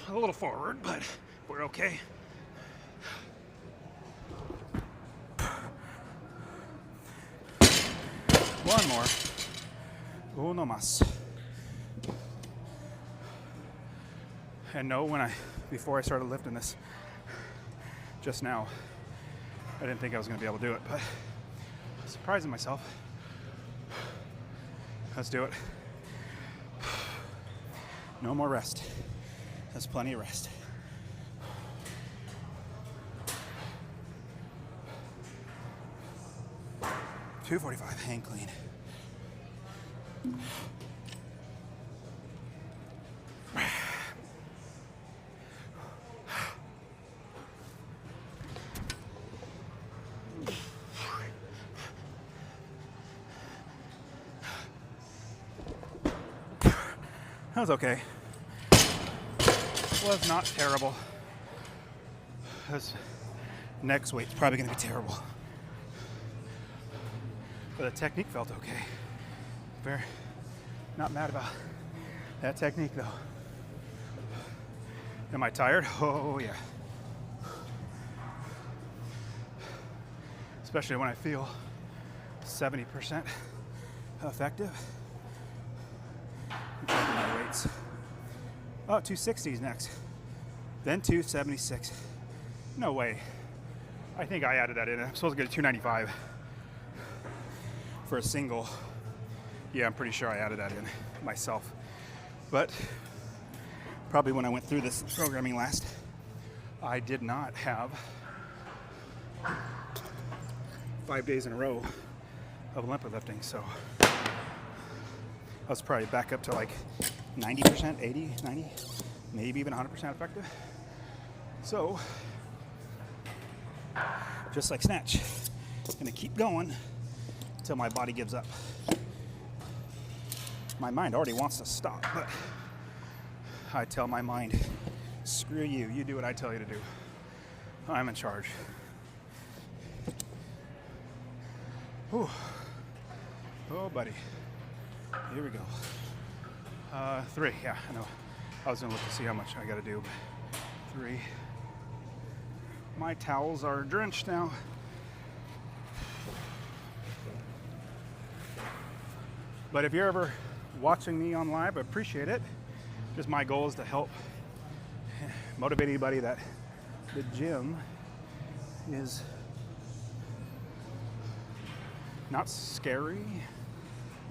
A little forward, but we're okay. One more. Uno más. And no, before I started lifting this just now, I didn't think I was going to be able to do it, but I'm surprising myself. Let's do it. No more rest. That's plenty of rest. $245, hang clean. That was okay. Was not terrible. This next weight's probably going to be terrible. But the technique felt okay. Not mad about that technique though. Am I tired? Oh yeah. Especially when I feel 70% effective. I'm checking my weights. Oh, 260s next. Then 276. No way. I think I added that in. I'm supposed to get a 295 for a single. Yeah, I'm pretty sure I added that in myself. But probably when I went through this programming last, I did not have 5 days in a row of Olympic lifting. So I was probably back up to like 90%, 80, 90, maybe even 100% effective. So, just like snatch, I'm gonna keep going until my body gives up. My mind already wants to stop, but I tell my mind, screw you, you do what I tell you to do. I'm in charge. Whew. Oh, buddy. Here we go. 3, yeah, I know. I was gonna look to see how much I gotta do, but 3. My towels are drenched now. But if you're ever watching me on live, I appreciate it. Just my goal is to help motivate anybody that the gym is not scary.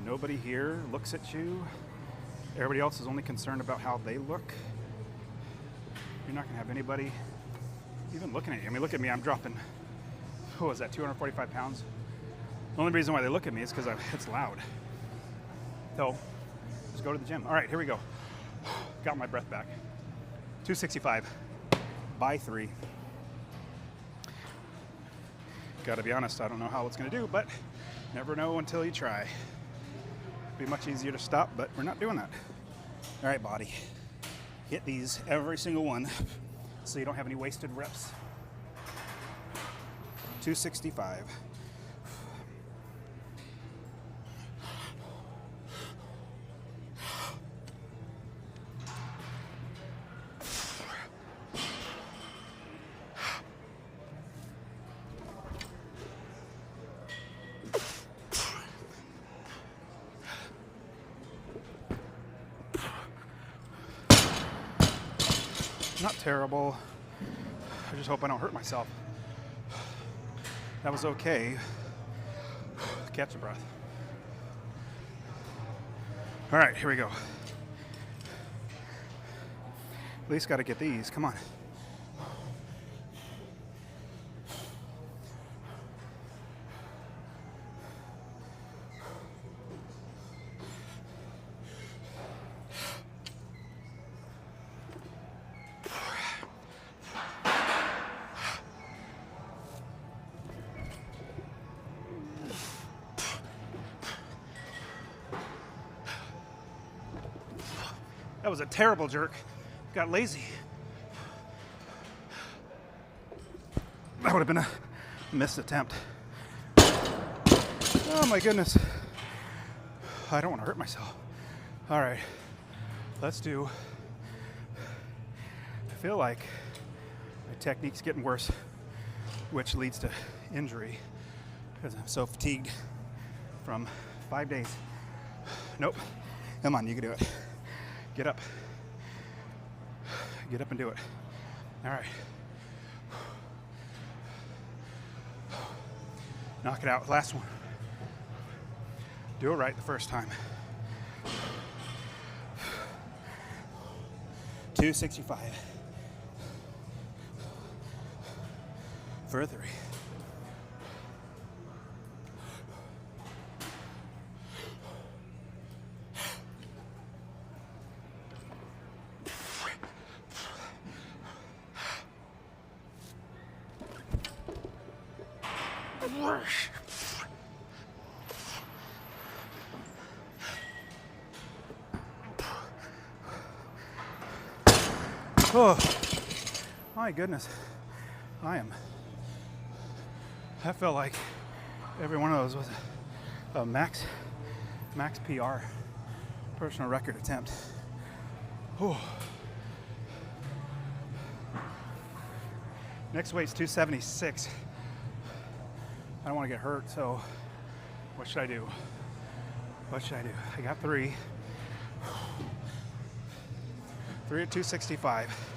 Nobody here looks at you. Everybody else is only concerned about how they look. You're not gonna have anybody even looking at you. I mean, look at me, I'm dropping, what was that, 245 pounds? The only reason why they look at me is because it's loud. So, just go to the gym. All right, here we go. Got my breath back. 265 by 3. Gotta be honest, I don't know how it's gonna do, but never know until you try. Be much easier to stop, but we're not doing that. All right, body. Hit these, every single one, so you don't have any wasted reps. 265. Not terrible. I just hope I don't hurt myself. That was okay. Catch your breath. All right, here we go. At least got to get these. Come on. That was a terrible jerk. Got lazy. That would have been a missed attempt. Oh my goodness. I don't want to hurt myself. All right, let's do. I feel like my technique's getting worse, which leads to injury because I'm so fatigued from 5 days. Nope. Come on, you can do it. Get up. Get up and do it. All right. Knock it out. Last one. Do it right the first time. 265. For 3. Oh, my goodness. I felt like every one of those was a max PR, personal record attempt. Oh. Next weight's 276. I don't want to get hurt, so what should I do? What should I do? I got 3. 3 at 265.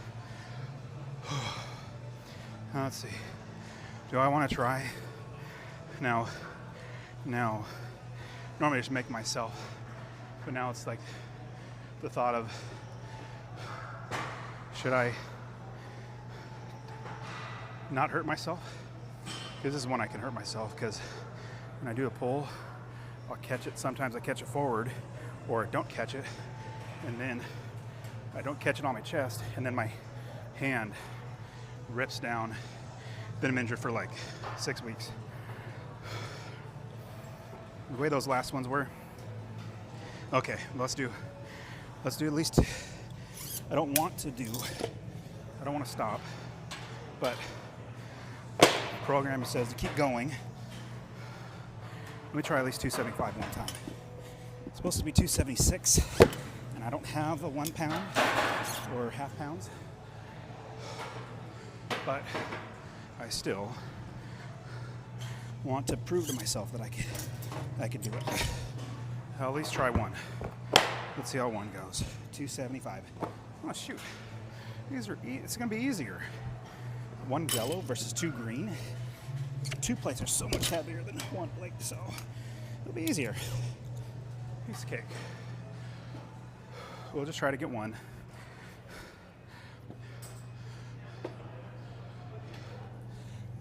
Now, let's see. Do I want to try? Now, normally I just make myself, but now it's like the thought of, should I not hurt myself? Because this is when I can hurt myself, because when I do a pull, I'll catch it. Sometimes I catch it forward, or I don't catch it, and then I don't catch it on my chest, and then my hand rips down. Then I'm injured for like 6 weeks. The way those last ones were. Okay, let's do at least. I don't want to stop, but the program says to keep going. Let me try at least 275 one time. It's supposed to be 276. And I don't have a 1 pound or half pounds, but I still want to prove to myself that I can do it. I'll at least try one. Let's see how one goes. 275. Oh shoot, it's gonna be easier. 1 yellow versus 2 green. 2 plates are so much heavier than 1 plate, so it'll be easier. Piece of cake. We'll just try to get 1.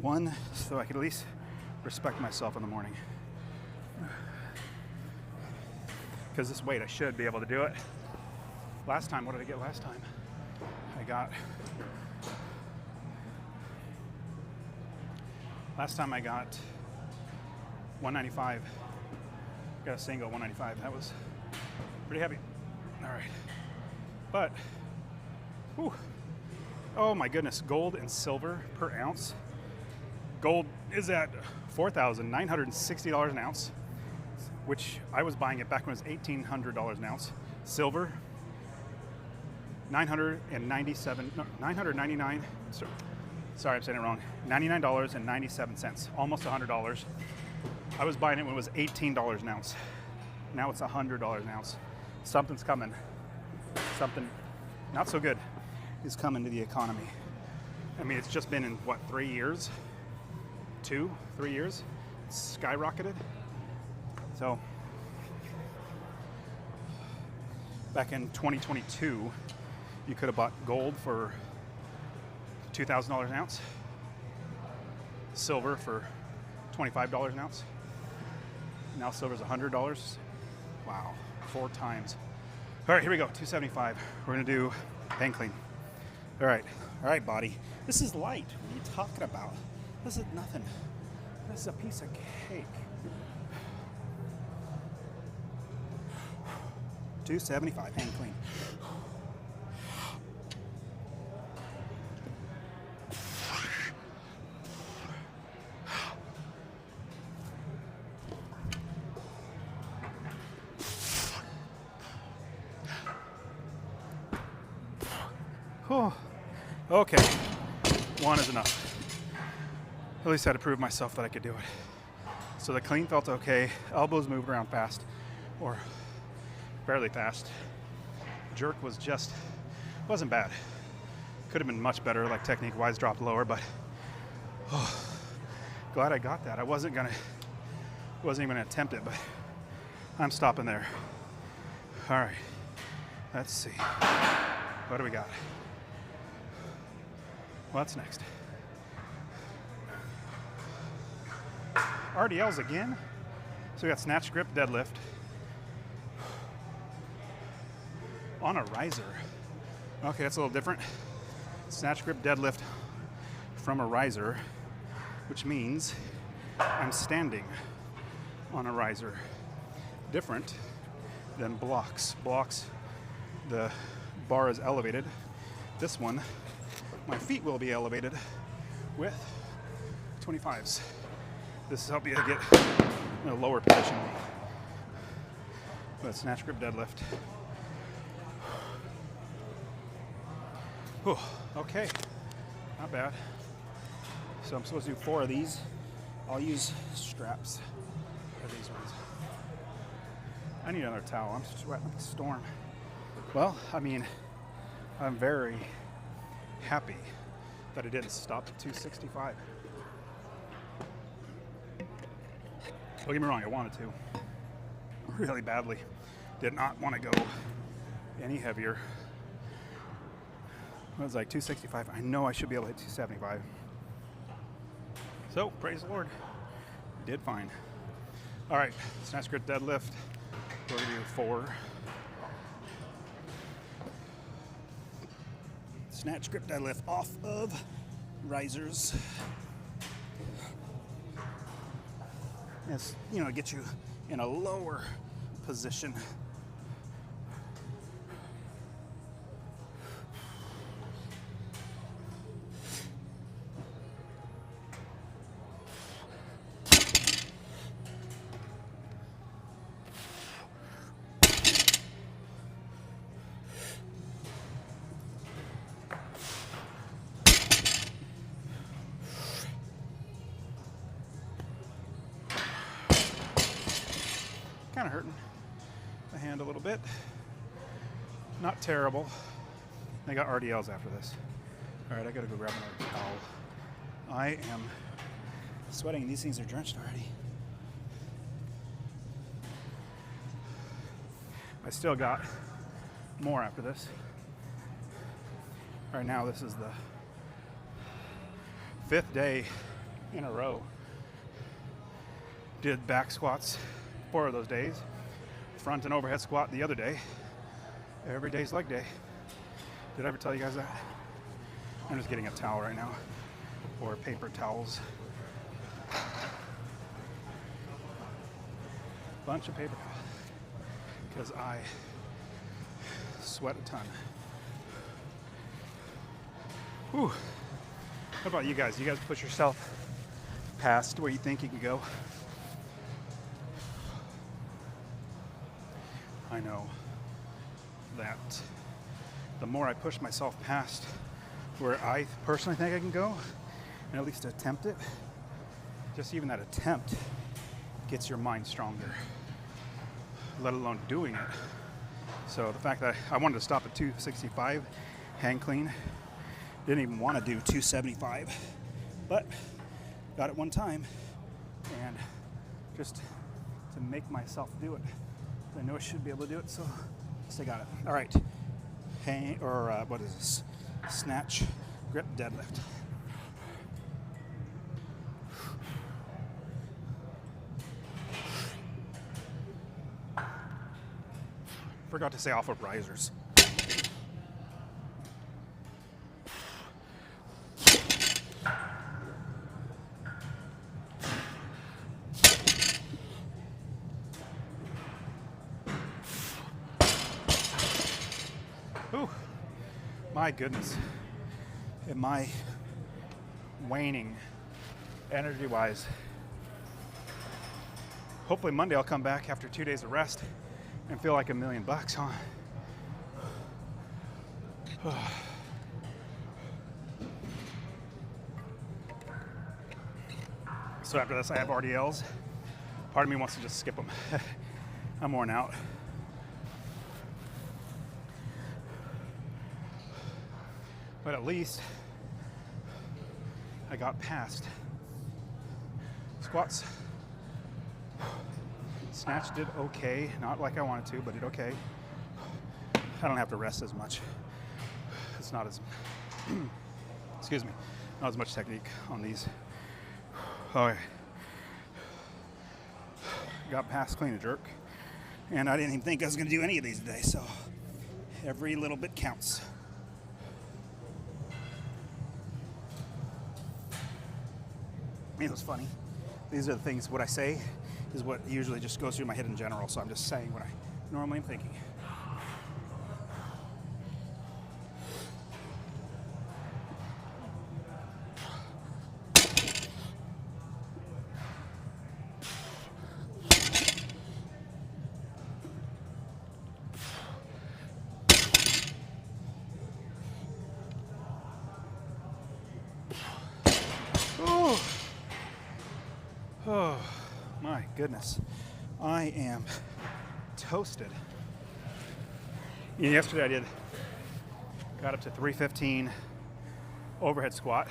One, so I can at least respect myself in the morning. Because this weight, I should be able to do it. Last time, what did I get last time? Last time I got 195. Got a single 195. That was pretty heavy. All right, but, whew, oh my goodness, gold and silver per ounce. Gold is at $4,960 an ounce, which I was buying it back when it was $1,800 an ounce. Silver, $999. Sorry, I'm saying it wrong. $99.97, almost $100. I was buying it when it was $18 an ounce. Now it's $100 an ounce. Something's coming. Something not so good is coming to the economy. I mean, it's just been in, what, 3 years? 2-3 years, it's skyrocketed. So back in 2022, you could have bought gold for $2,000 an ounce, silver for $25 an ounce. Now silver's $100. Wow, 4 times. All right, here we go, 275. We're gonna do hang clean. All right, body. This is light. What are you talking about? This is nothing. This is a piece of cake. 275, hang clean. Whew. Okay, 1 is enough. At least I had to prove myself that I could do it. So the clean felt okay. Elbows moved around fast, or fairly fast. Jerk wasn't bad. Could have been much better, like technique-wise, dropped lower, but glad I got that. I wasn't even gonna attempt it, but I'm stopping there. All right, let's see. What do we got? What's next? RDLs again. So we got snatch, grip, deadlift on a riser. Okay, that's a little different. Snatch, grip, deadlift from a riser, which means I'm standing on a riser. Different than blocks. Blocks, the bar is elevated. This one, my feet will be elevated with 25s. This will help you get in a lower position. But snatch, grip, deadlift. Whew, okay, not bad. So I'm supposed to do 4 of these. I'll use straps for these ones. I need another towel. I'm sweating up a storm. Well, I mean, I'm very happy that I didn't stop at 265. Don't get me wrong, I wanted to really badly. Did not want to go any heavier. It was like 265. I know I should be able to hit 275. So, praise the Lord. Did fine. All right, snatch, grip, deadlift. We're gonna do 4. Snatch, grip, deadlift off of risers. It's, get you in a lower position. Kind of hurting the hand a little bit. Not terrible. I got RDLs after this. All right, I gotta go grab another towel. I am sweating and these things are drenched already. I still got more after this. All right, now this is the 5th day in a row. Did back squats 4 of those days. Front and overhead squat the other day. Every day's leg day. Did I ever tell you guys that? I'm just getting a towel right now, or paper towels. Bunch of paper towels, because I sweat a ton. Whew. How about you guys? You guys push yourself past where you think you can go? I know that the more I push myself past where I personally think I can go, and at least attempt it, just even that attempt gets your mind stronger, let alone doing it. So the fact that I wanted to stop at 265, hang clean, didn't even want to do 275, but got it one time, and just to make myself do it. I know I should be able to do it, so I got it. All right, what is this? Snatch, grip, deadlift. Forgot to say off of risers. Ooh, my goodness. Am I waning energy-wise? Hopefully Monday I'll come back after 2 days of rest and feel like $1 million, huh? So after this I have RDLs. Part of me wants to just skip them. I'm worn out. But at least I got past squats. Snatch did okay, not like I wanted to, but did okay. I don't have to rest as much. It's not as, excuse me, not as much technique on these. Okay. Got past clean and jerk, and I didn't even think I was going to do any of these today, so every little bit counts. It was funny. These are the things, what I say is what usually just goes through my head in general, so I'm just saying what I normally am thinking. Oh, my goodness. I am toasted. Yesterday I got up to 315 overhead squat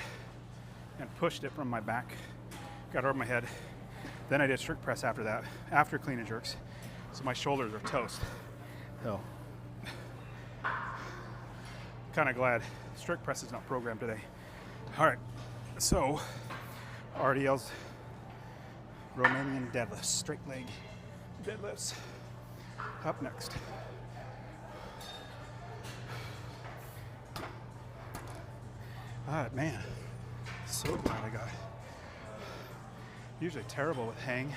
and pushed it from my back, got over my head. Then I did strict press after that, after clean and jerks. So my shoulders are toast. So, kind of glad strict press is not programmed today. All right, so RDLs, Romanian deadlifts, straight leg deadlifts. Up next. All right, man, so glad I got it. Usually terrible with hang.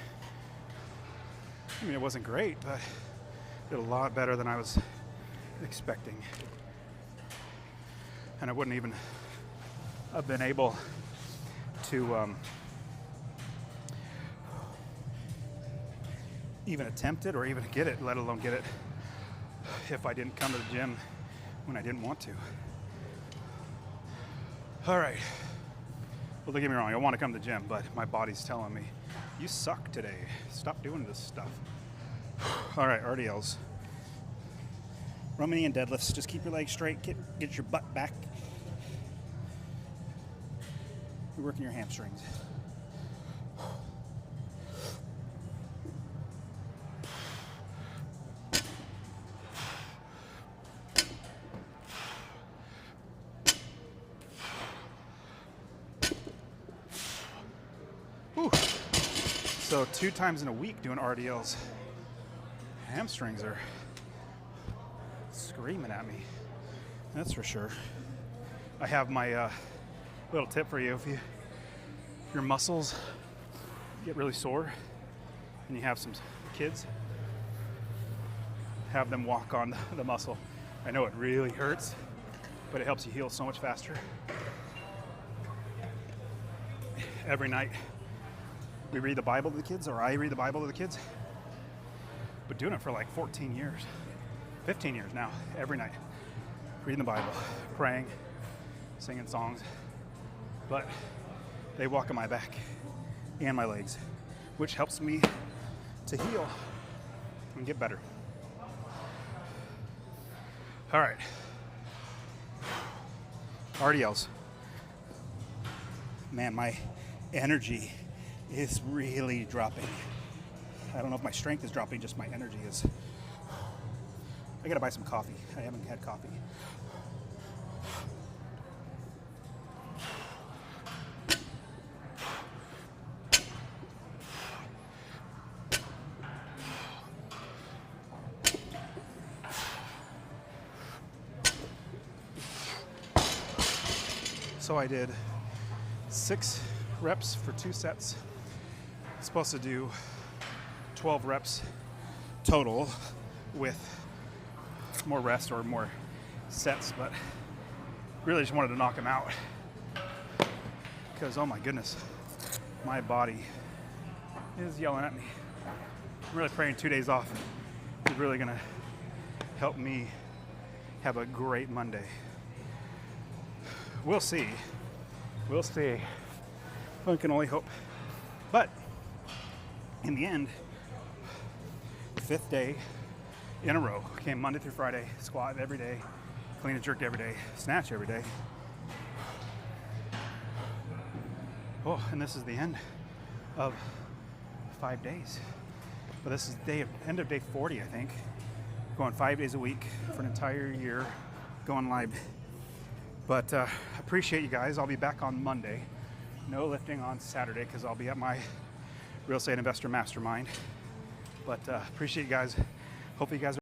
I mean, it wasn't great, but did a lot better than I was expecting. And I wouldn't even have been able to even attempt it or even get it, let alone get it, if I didn't come to the gym when I didn't want to. All right. Well, don't get me wrong, I want to come to the gym, but my body's telling me, you suck today. Stop doing this stuff. All right, RDLs. Romanian deadlifts, just keep your legs straight, get your butt back. You're working your hamstrings. So 2 times in a week doing RDLs. Hamstrings are screaming at me. That's for sure. I have my little tip for you. If your muscles get really sore and you have some kids, have them walk on the muscle. I know it really hurts, but it helps you heal so much faster. Every night we read the Bible to the kids, or I read the Bible to the kids. Been doing it for like 14 years, 15 years now, every night. Reading the Bible, praying, singing songs. But they walk on my back and my legs, which helps me to heal and get better. All right. RDLs. Man, my energy is really dropping. I don't know if my strength is dropping, just my energy is. I gotta buy some coffee. I haven't had coffee. So I did 6 reps for 2 sets. Supposed to do 12 reps total with more rest or more sets, but really just wanted to knock them out because, oh my goodness, my body is yelling at me. I'm really praying 2 days off is really gonna help me have a great Monday. We'll see. We'll see. One can only hope. But in the end, 5th day in a row. Came Monday through Friday, squat every day, clean and jerk every day, snatch every day. Oh, and this is the end of 5 days. But this is end of day 40, I think. Going 5 days a week for an entire year, going live. But appreciate you guys. I'll be back on Monday. No lifting on Saturday because I'll be at my Real Estate Investor Mastermind. But appreciate you guys. Hopefully you guys are